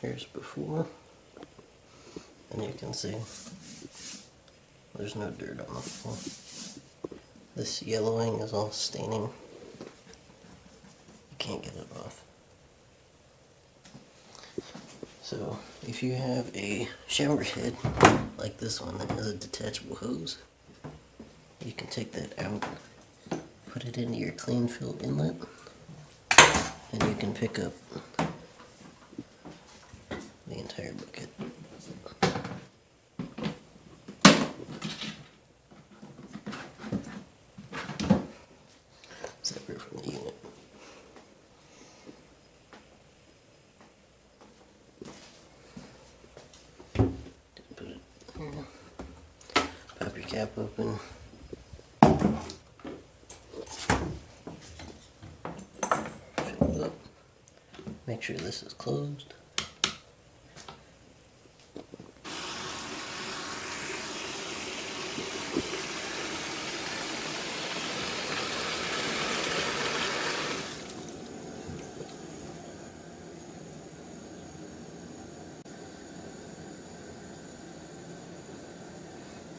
Here's before, and you can see there's no dirt on the floor. This yellowing is all staining. You can't get it off. So if you have a shower head like this one that has a detachable hose, you can take that out, put it into your clean fill inlet, and you can pick up the entire bucket. Separate from the unit. Put it there. Pop your cap open. Fill it up. Make sure this is closed.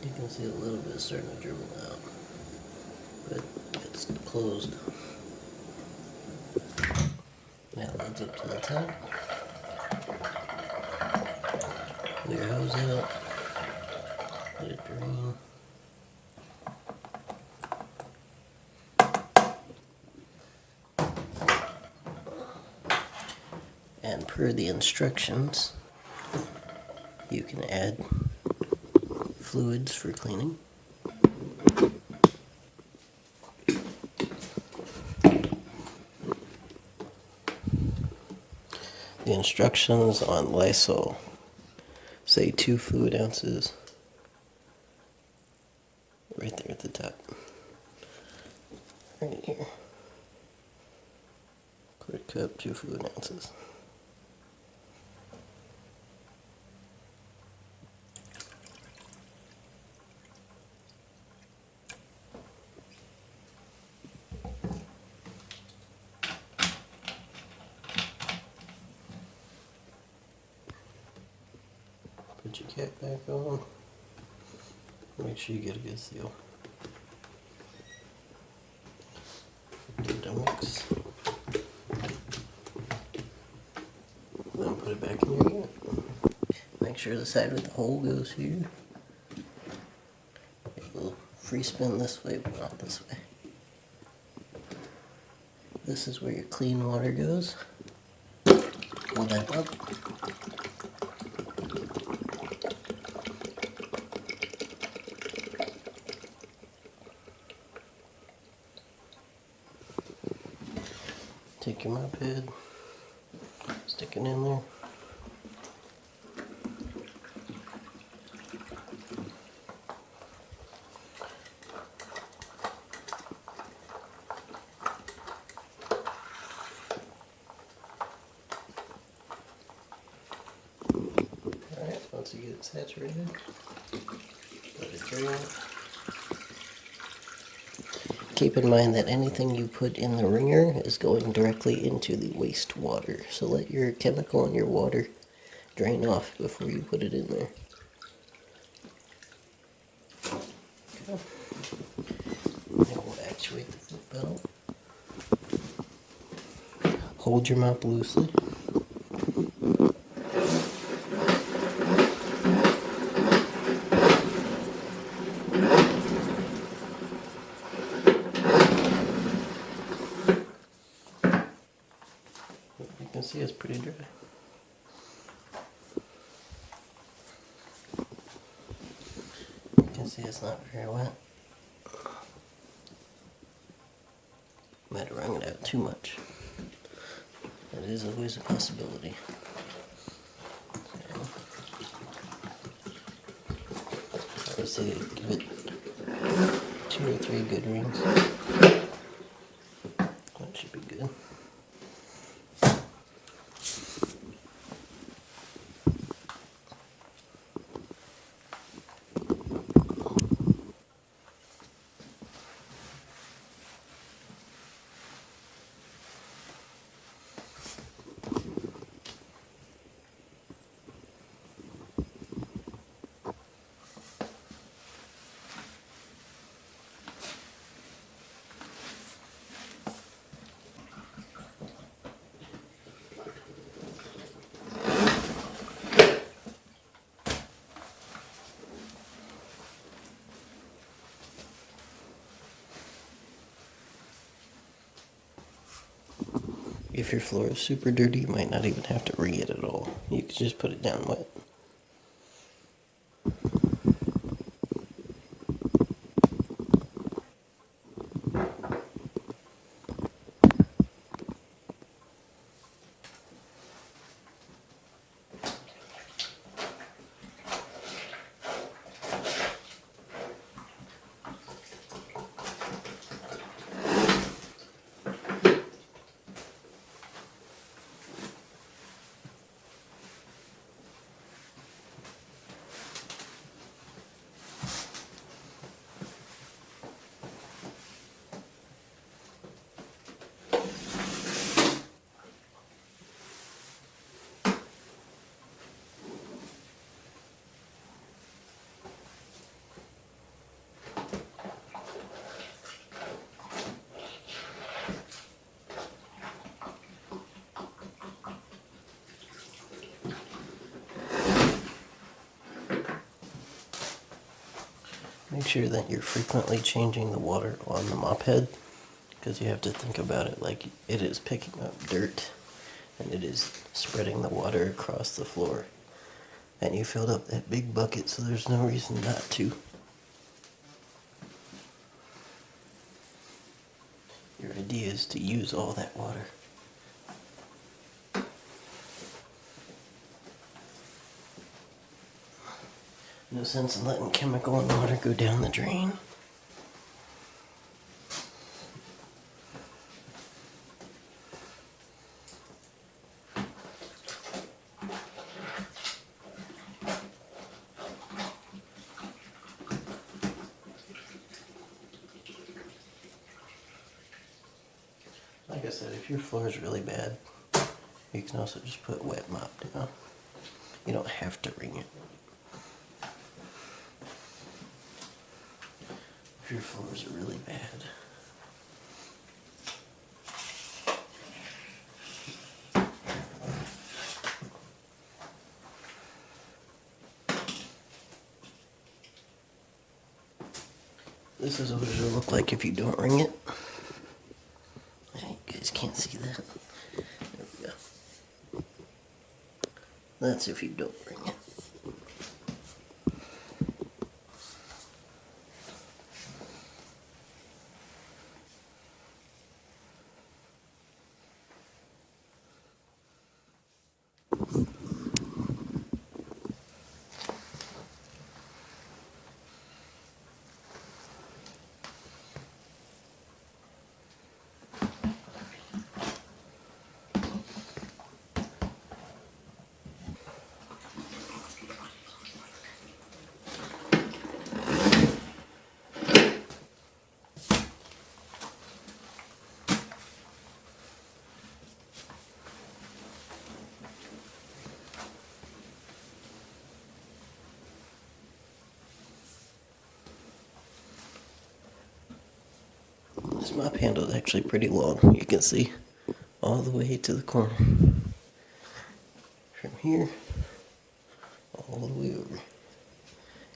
You can see a little bit starting to dribble out, but it's closed. Now that's up to the top. Pull your hose out. Let it drain. And per the instructions, you can add fluids for cleaning. The instructions on Lysol say 2 fluid ounces right there at the top. Right here. Quick cup, 2 fluid ounces. Put your cap back on. Make sure you get a good seal. Give it a mix. Then put it back in your unit. Make sure the side with the hole goes here. It will free spin this way, but not this way. This is where your clean water goes. Pull that up. Take your mop head, stick it in there. Alright, once you get it saturated, let it drain. Keep in mind that anything you put in the wringer is going directly into the wastewater, so let your chemical and your water drain off before you put it in there. Okay. Now we'll actuate the foot pedal. Hold your mop loosely. You can see it's pretty dry. You can see it's not very wet. Might have wrung it out too much. That is always a possibility. I would say give it 2 or 3 good rings. That should be good. If your floor is super dirty, you might not even have to wring it at all. You can just put it down wet. Make sure that you're frequently changing the water on the mop head, because you have to think about it like it is picking up dirt and it is spreading the water across the floor. And you filled up that big bucket, so there's no reason not to. Your idea is to use all that water. No sense in letting chemical and water go down the drain. Like I said, if your floor is really bad, you can also just put wet mop down. You don't have to wring it. If your floors are really bad. This is what it'll look like if you don't wring it. You guys can't see that. There we go. That's if you don't wring it. This mop handle is actually pretty long. You can see all the way to the corner. From here, all the way over.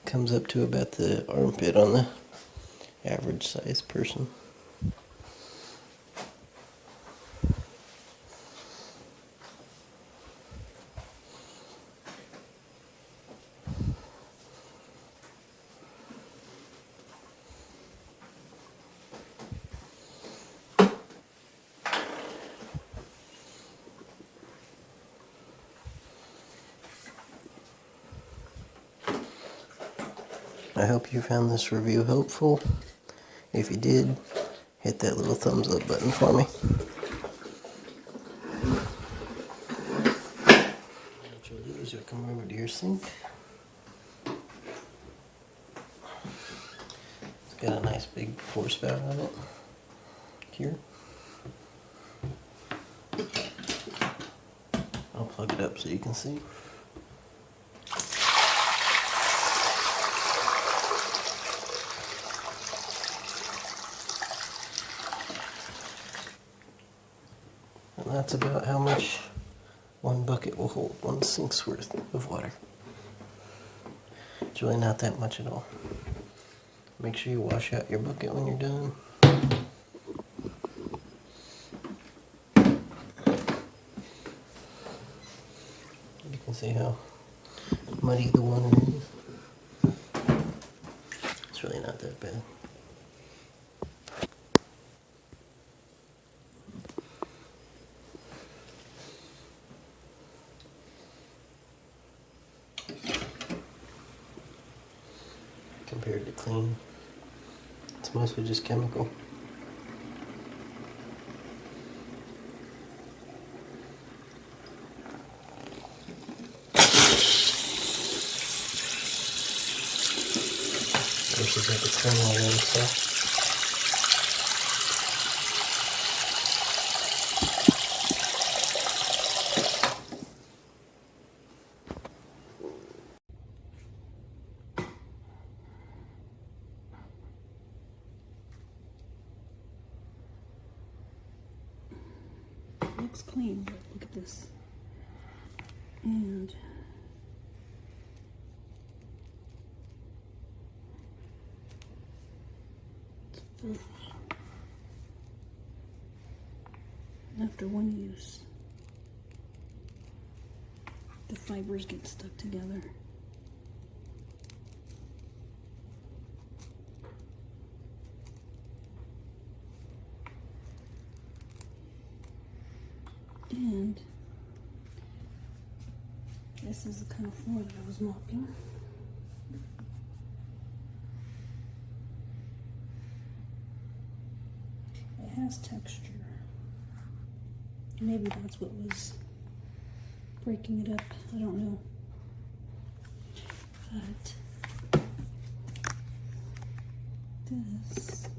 Comes up to about the armpit on the average size person. I hope you found this review helpful. If you did, hit that little thumbs up button for me. What you'll do is you'll come over to your sink. It's got a nice big pour spout on it here. I'll plug it up so you can see. And that's about how much one bucket will hold, one sink's worth of water. It's really not that much at all. Make sure you wash out your bucket when you're done. See how muddy the water is? It's really not that bad. Compared to clean, it's mostly just chemical. She's got the clean all in stuff. Looks clean, but look at this. And after one use, the fibers get stuck together. And this is the kind of floor that I was mopping. It has texture. Maybe that's what was breaking it up. I don't know. But this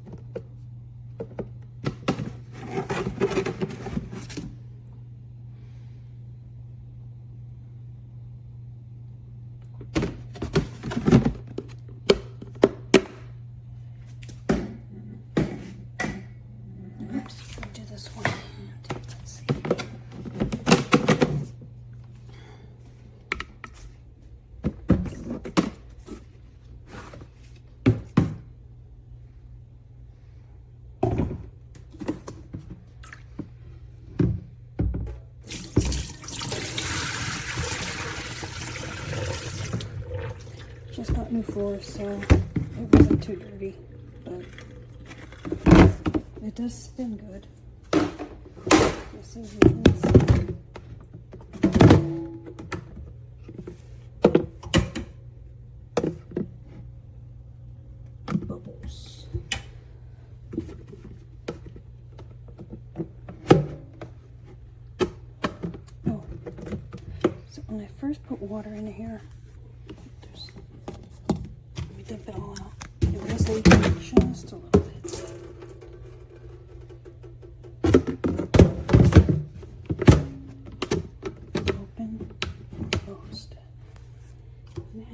just got new floors, so it wasn't too dirty, but it does spin good. This is the inside. Bubbles. Oh, so when I first put water in here, let me dump it all out. It was leaking just a little bit. Open, closed. Now,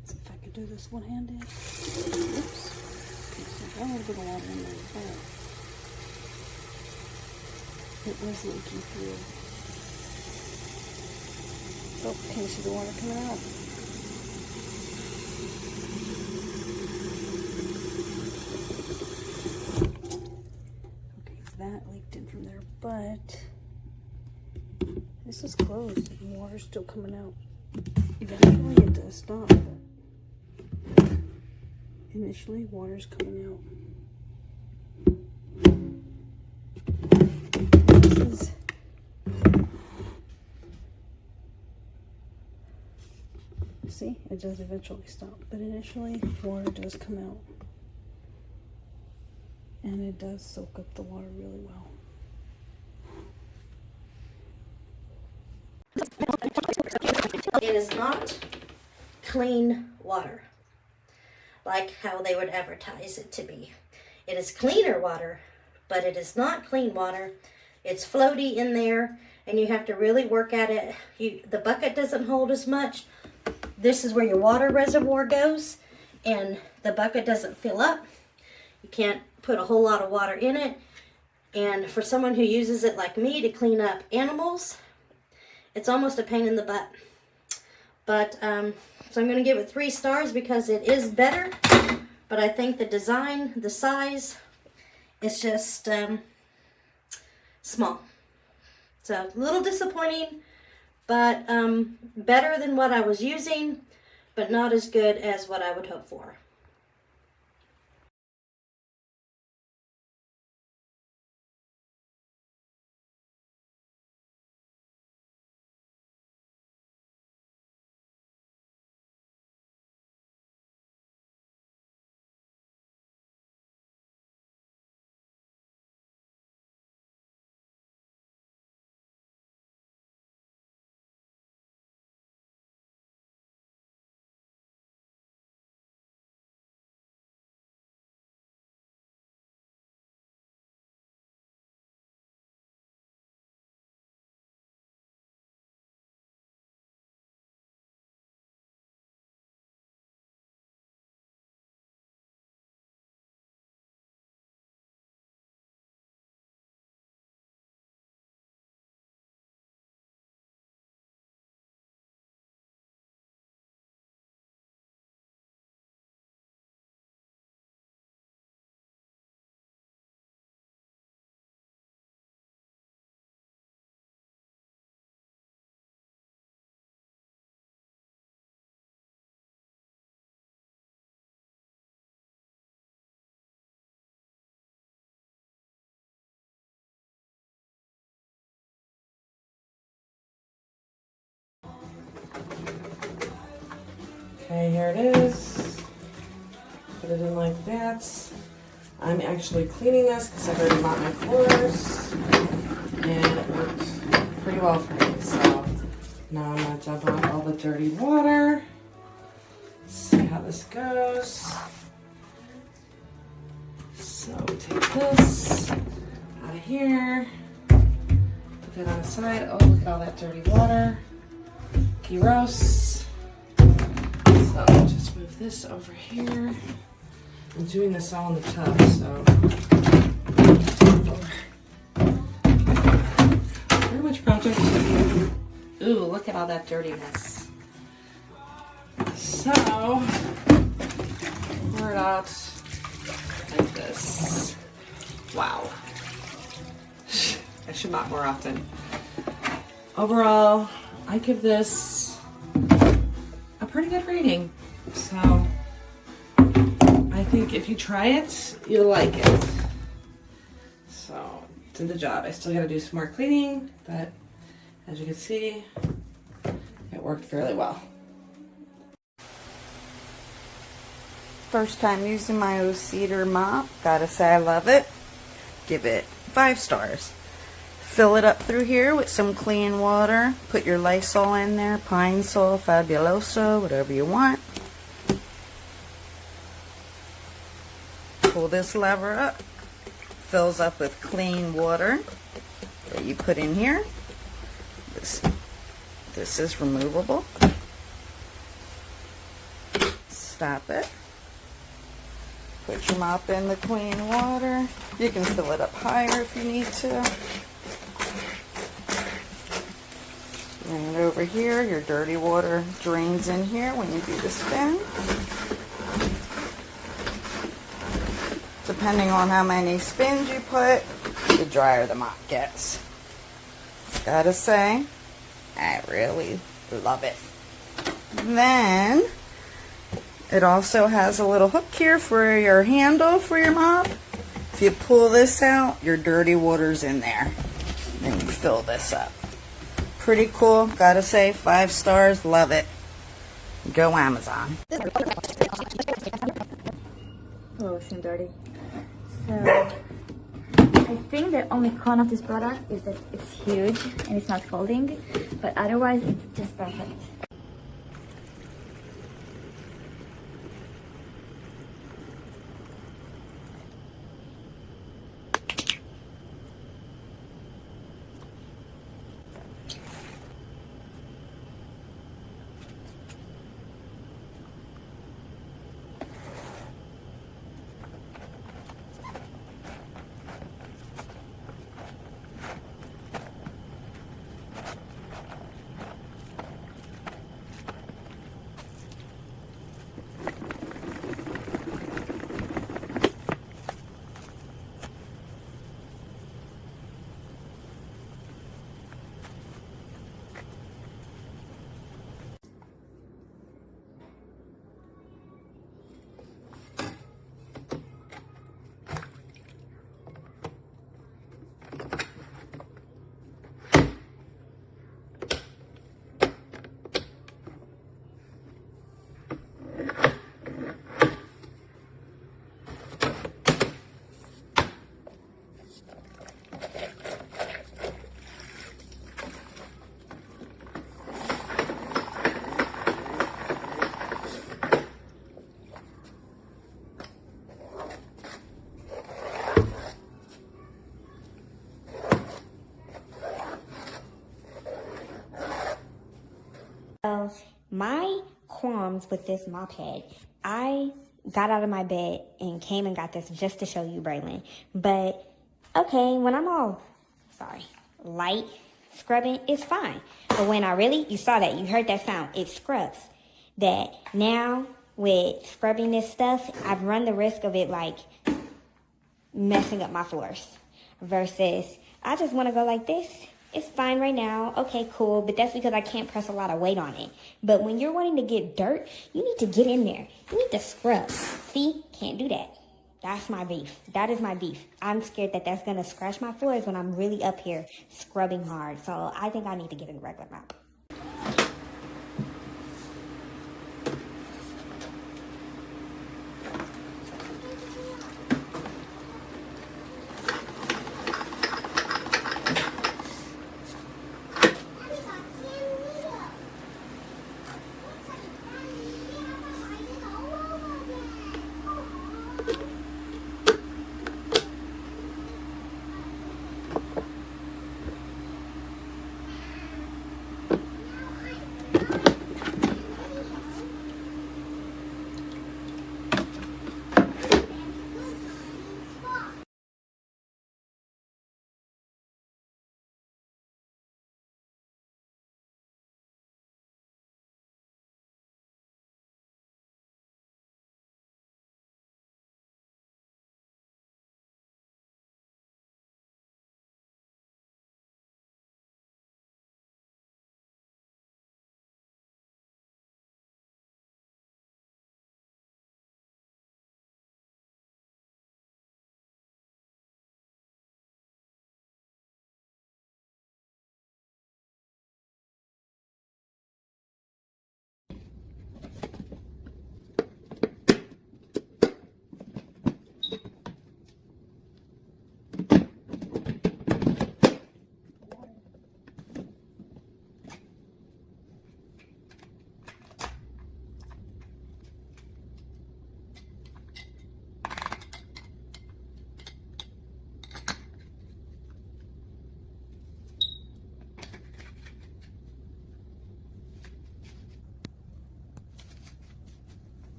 let's see if I can do this one-handed. Oops. Okay, so I got a little bit of water in there, but it was leaking through. Oh, can you see the water coming out? Okay, that leaked in from there, but this is closed and water's still coming out. Eventually it does stop, but initially water's coming out. This is see, it does eventually stop, but initially water does come out. And it does soak up the water really well. It is not clean water, like how they would advertise it to be. It is cleaner water, but it is not clean water. It's floaty in there, and you have to really work at it. The bucket doesn't hold as much. This is where your water reservoir goes, and the bucket doesn't fill up. You can't put a whole lot of water in it. And for someone who uses it like me to clean up animals, it's almost a pain in the butt. But, so I'm going to give it 3 stars because it is better. But I think the design, the size, is just small. So, a little disappointing. but better than what I was using, but not as good as what I would hope for. Okay, here it is. Put it in like that. I'm actually cleaning this because I've already mopped my floors and it worked pretty well for me. So now I'm going to dump out all the dirty water. See how this goes. So take this out of here. Put that on the side. Oh, look at all that dirty water. Gross. So just move this over here. I'm doing this all in the tub, so very much project. Ooh, look at all that dirtiness. So pour it out like this. Wow. I should mop more often. Overall, I give this a pretty good rating. So I think if you try it, you'll like it. So did the job. I still gotta do some more cleaning, but as you can see, it worked fairly well. First time using my O-Cedar mop. Gotta say I love it. Give it 5 stars. Fill it up through here with some clean water. Put your Lysol in there, Pine Sol, Fabuloso, whatever you want. Pull this lever up. Fills up with clean water that you put in here. This is removable. Stop it. Put your mop in the clean water. You can fill it up higher if you need to. Bring it over here. Your dirty water drains in here when you do the spin. Depending on how many spins you put, the drier the mop gets. Gotta say, I really love it. Then, it also has a little hook here for your handle for your mop. If you pull this out, your dirty water's in there. Then you fill this up. Pretty cool. Gotta say, 5 stars. Love it. Go Amazon. Oh, it's dirty. So, I think the only con of this product is that it's huge and it's not folding, but otherwise it's just perfect. My qualms with this mop head, I got out of my bed and came and got this just to show you, Braylon. But, okay, when I'm all, light scrubbing, it's fine. But when you saw that, you heard that sound, it scrubs. That now, with scrubbing this stuff, I've run the risk of it, like, messing up my floors. Versus, I just want to go like this. It's fine right now. Okay, cool. But that's because I can't press a lot of weight on it. But when you're wanting to get dirt, you need to get in there. You need to scrub. See? Can't do that. That's my beef. That is my beef. I'm scared that that's going to scratch my floors when I'm really up here scrubbing hard. So I think I need to get a regular mop.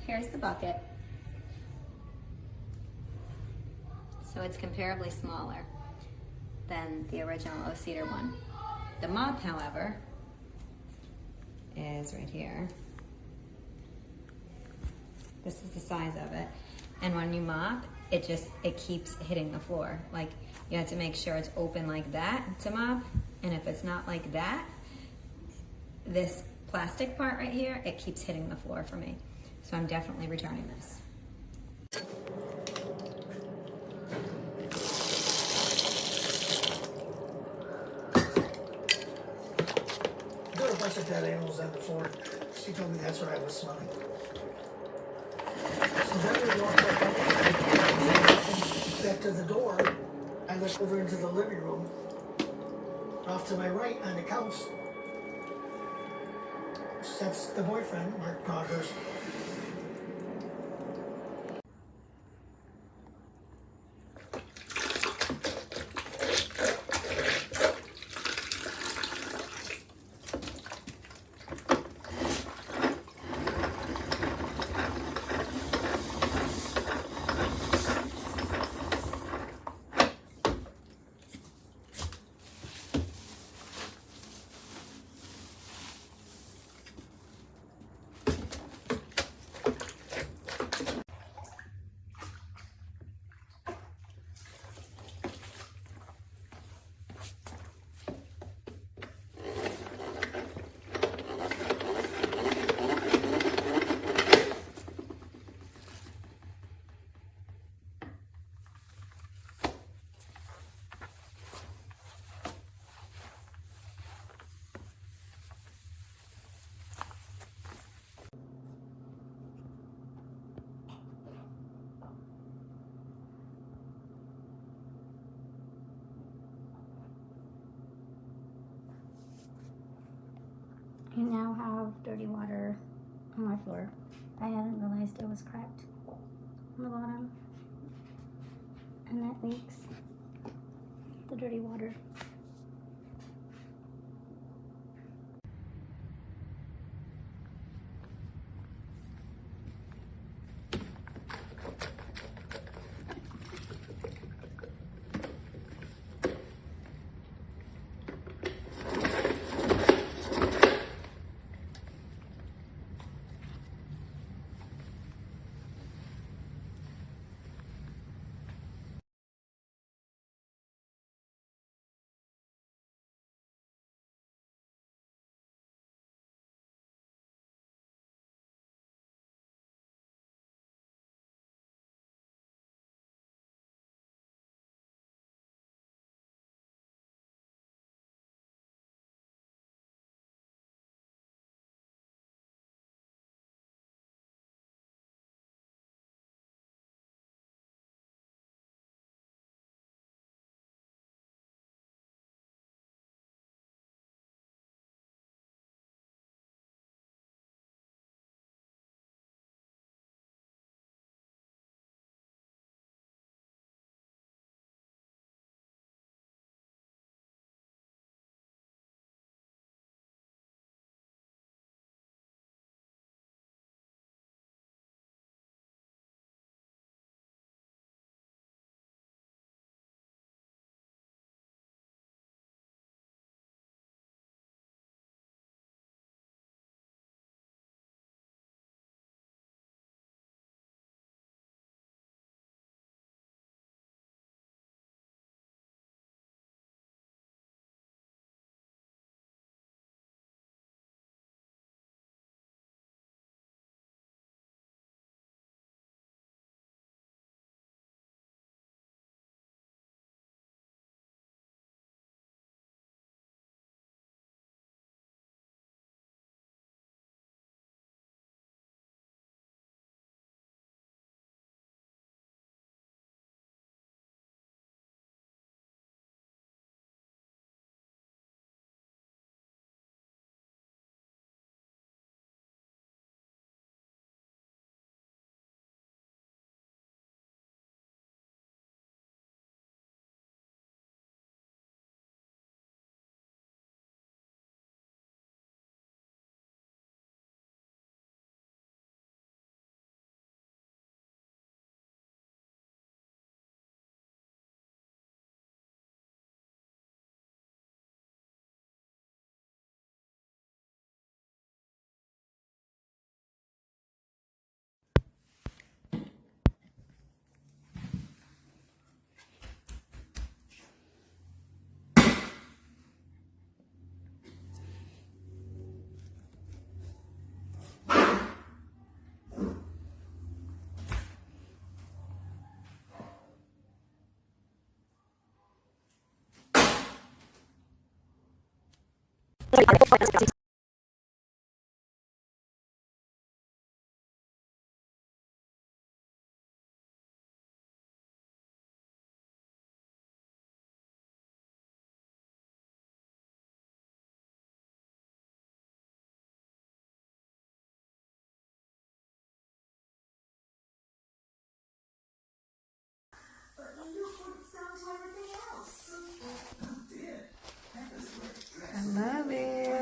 Here's the bucket. So it's comparably smaller than the original O-Cedar one. The mop, however, is right here. This is the size of it. And when you mop, it keeps hitting the floor. Like, you have to make sure it's open like that to mop. And if it's not like that, this plastic part right here, it keeps hitting the floor for me. So I'm definitely returning this. There were a bunch of dead animals on the floor. She told me that's what I was smelling. So then we walked back to the door. I looked over into the living room. Off to my right on the couch, that's the boyfriend, Mark Codgers. have dirty water on my floor. I hadn't realized it was cracked on the bottom. And that leaks the dirty water. I love it.